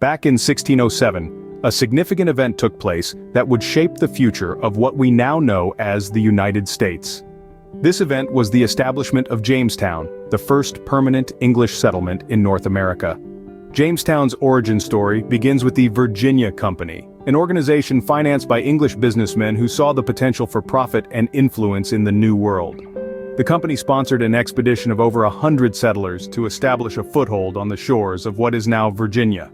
Back in 1607, a significant event took place that would shape the future of what we now know as the United States. This event was the establishment of Jamestown, the first permanent English settlement in North America. Jamestown's origin story begins with the Virginia Company, an organization financed by English businessmen who saw the potential for profit and influence in the New World. The company sponsored an expedition of over 100 settlers to establish a foothold on the shores of what is now Virginia.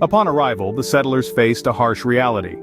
Upon arrival, the settlers faced a harsh reality.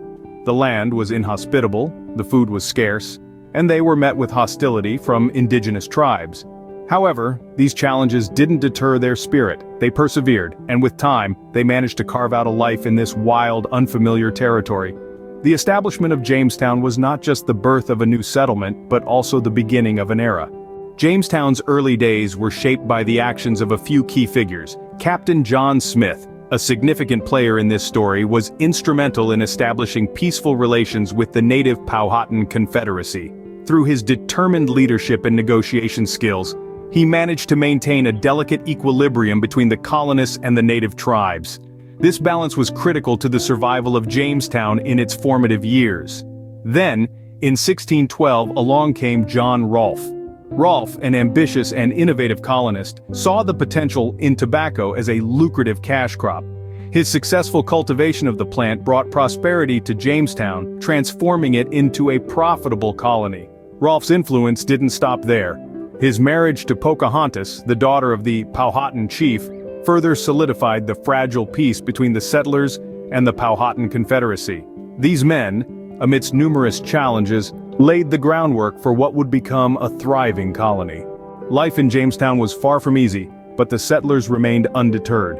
The land was inhospitable, the food was scarce, and they were met with hostility from indigenous tribes. However, these challenges didn't deter their spirit. They persevered, and with time, they managed to carve out a life in this wild, unfamiliar territory. The establishment of Jamestown was not just the birth of a new settlement, but also the beginning of an era. Jamestown's early days were shaped by the actions of a few key figures. Captain John Smith, a significant player in this story, was instrumental in establishing peaceful relations with the native Powhatan Confederacy. Through his determined leadership and negotiation skills, he managed to maintain a delicate equilibrium between the colonists and the native tribes. This balance was critical to the survival of Jamestown in its formative years. Then, in 1612, along came John Rolfe. Rolfe, an ambitious and innovative colonist, saw the potential in tobacco as a lucrative cash crop. His successful cultivation of the plant brought prosperity to Jamestown, transforming it into a profitable colony. Rolfe's influence didn't stop there. His marriage to Pocahontas, the daughter of the Powhatan chief, further solidified the fragile peace between the settlers and the Powhatan Confederacy. These men, amidst numerous challenges, laid the groundwork for what would become a thriving colony. Life in Jamestown was far from easy, but the settlers remained undeterred.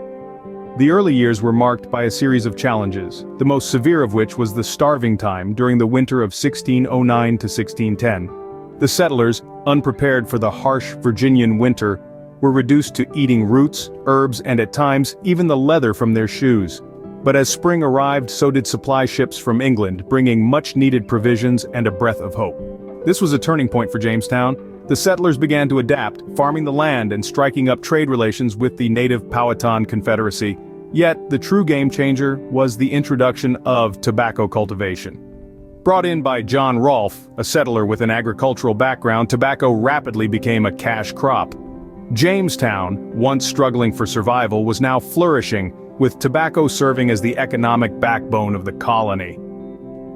The early years were marked by a series of challenges, the most severe of which was the starving time during the winter of 1609 to 1610. The settlers, unprepared for the harsh Virginian winter, were reduced to eating roots, herbs, and at times, even the leather from their shoes. But as spring arrived, so did supply ships from England, bringing much-needed provisions and a breath of hope. This was a turning point for Jamestown. The settlers began to adapt, farming the land and striking up trade relations with the native Powhatan Confederacy. Yet, the true game-changer was the introduction of tobacco cultivation. Brought in by John Rolfe, a settler with an agricultural background, tobacco rapidly became a cash crop. Jamestown, once struggling for survival, was now flourishing, with tobacco serving as the economic backbone of the colony.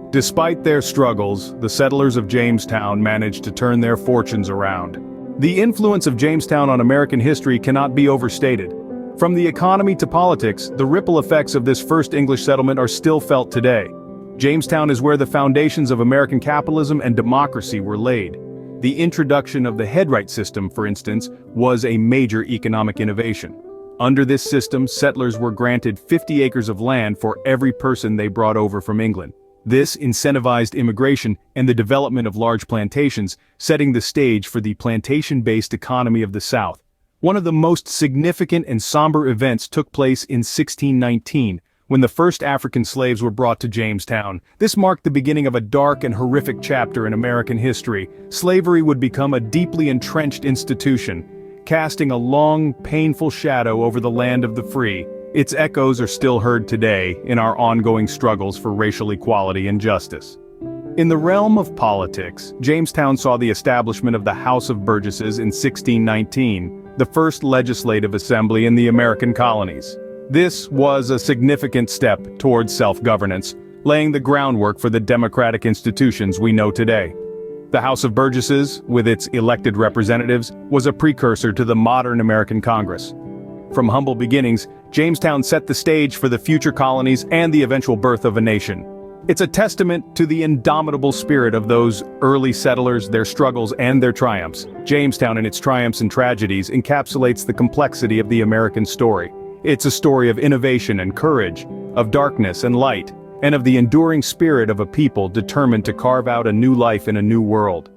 Despite their struggles, the settlers of Jamestown managed to turn their fortunes around. The influence of Jamestown on American history cannot be overstated. From the economy to politics, the ripple effects of this first English settlement are still felt today. Jamestown is where the foundations of American capitalism and democracy were laid. The introduction of the headright system, for instance, was a major economic innovation. Under this system, settlers were granted 50 acres of land for every person they brought over from England. This incentivized immigration and the development of large plantations, setting the stage for the plantation-based economy of the South. One of the most significant and somber events took place in 1619, when the first African slaves were brought to Jamestown. This marked the beginning of a dark and horrific chapter in American history. Slavery would become a deeply entrenched institution, casting a long, painful shadow over the land of the free. Its echoes are still heard today in our ongoing struggles for racial equality and justice. In the realm of politics, Jamestown saw the establishment of the House of Burgesses in 1619, the first legislative assembly in the American colonies. This was a significant step towards self-governance, laying the groundwork for the democratic institutions we know today. The House of Burgesses, with its elected representatives, was a precursor to the modern American Congress. From humble beginnings, Jamestown set the stage for the future colonies and the eventual birth of a nation. It's a testament to the indomitable spirit of those early settlers, their struggles, and their triumphs. Jamestown and its triumphs and tragedies encapsulates the complexity of the American story. It's a story of innovation and courage, of darkness and light, and of the enduring spirit of a people determined to carve out a new life in a new world.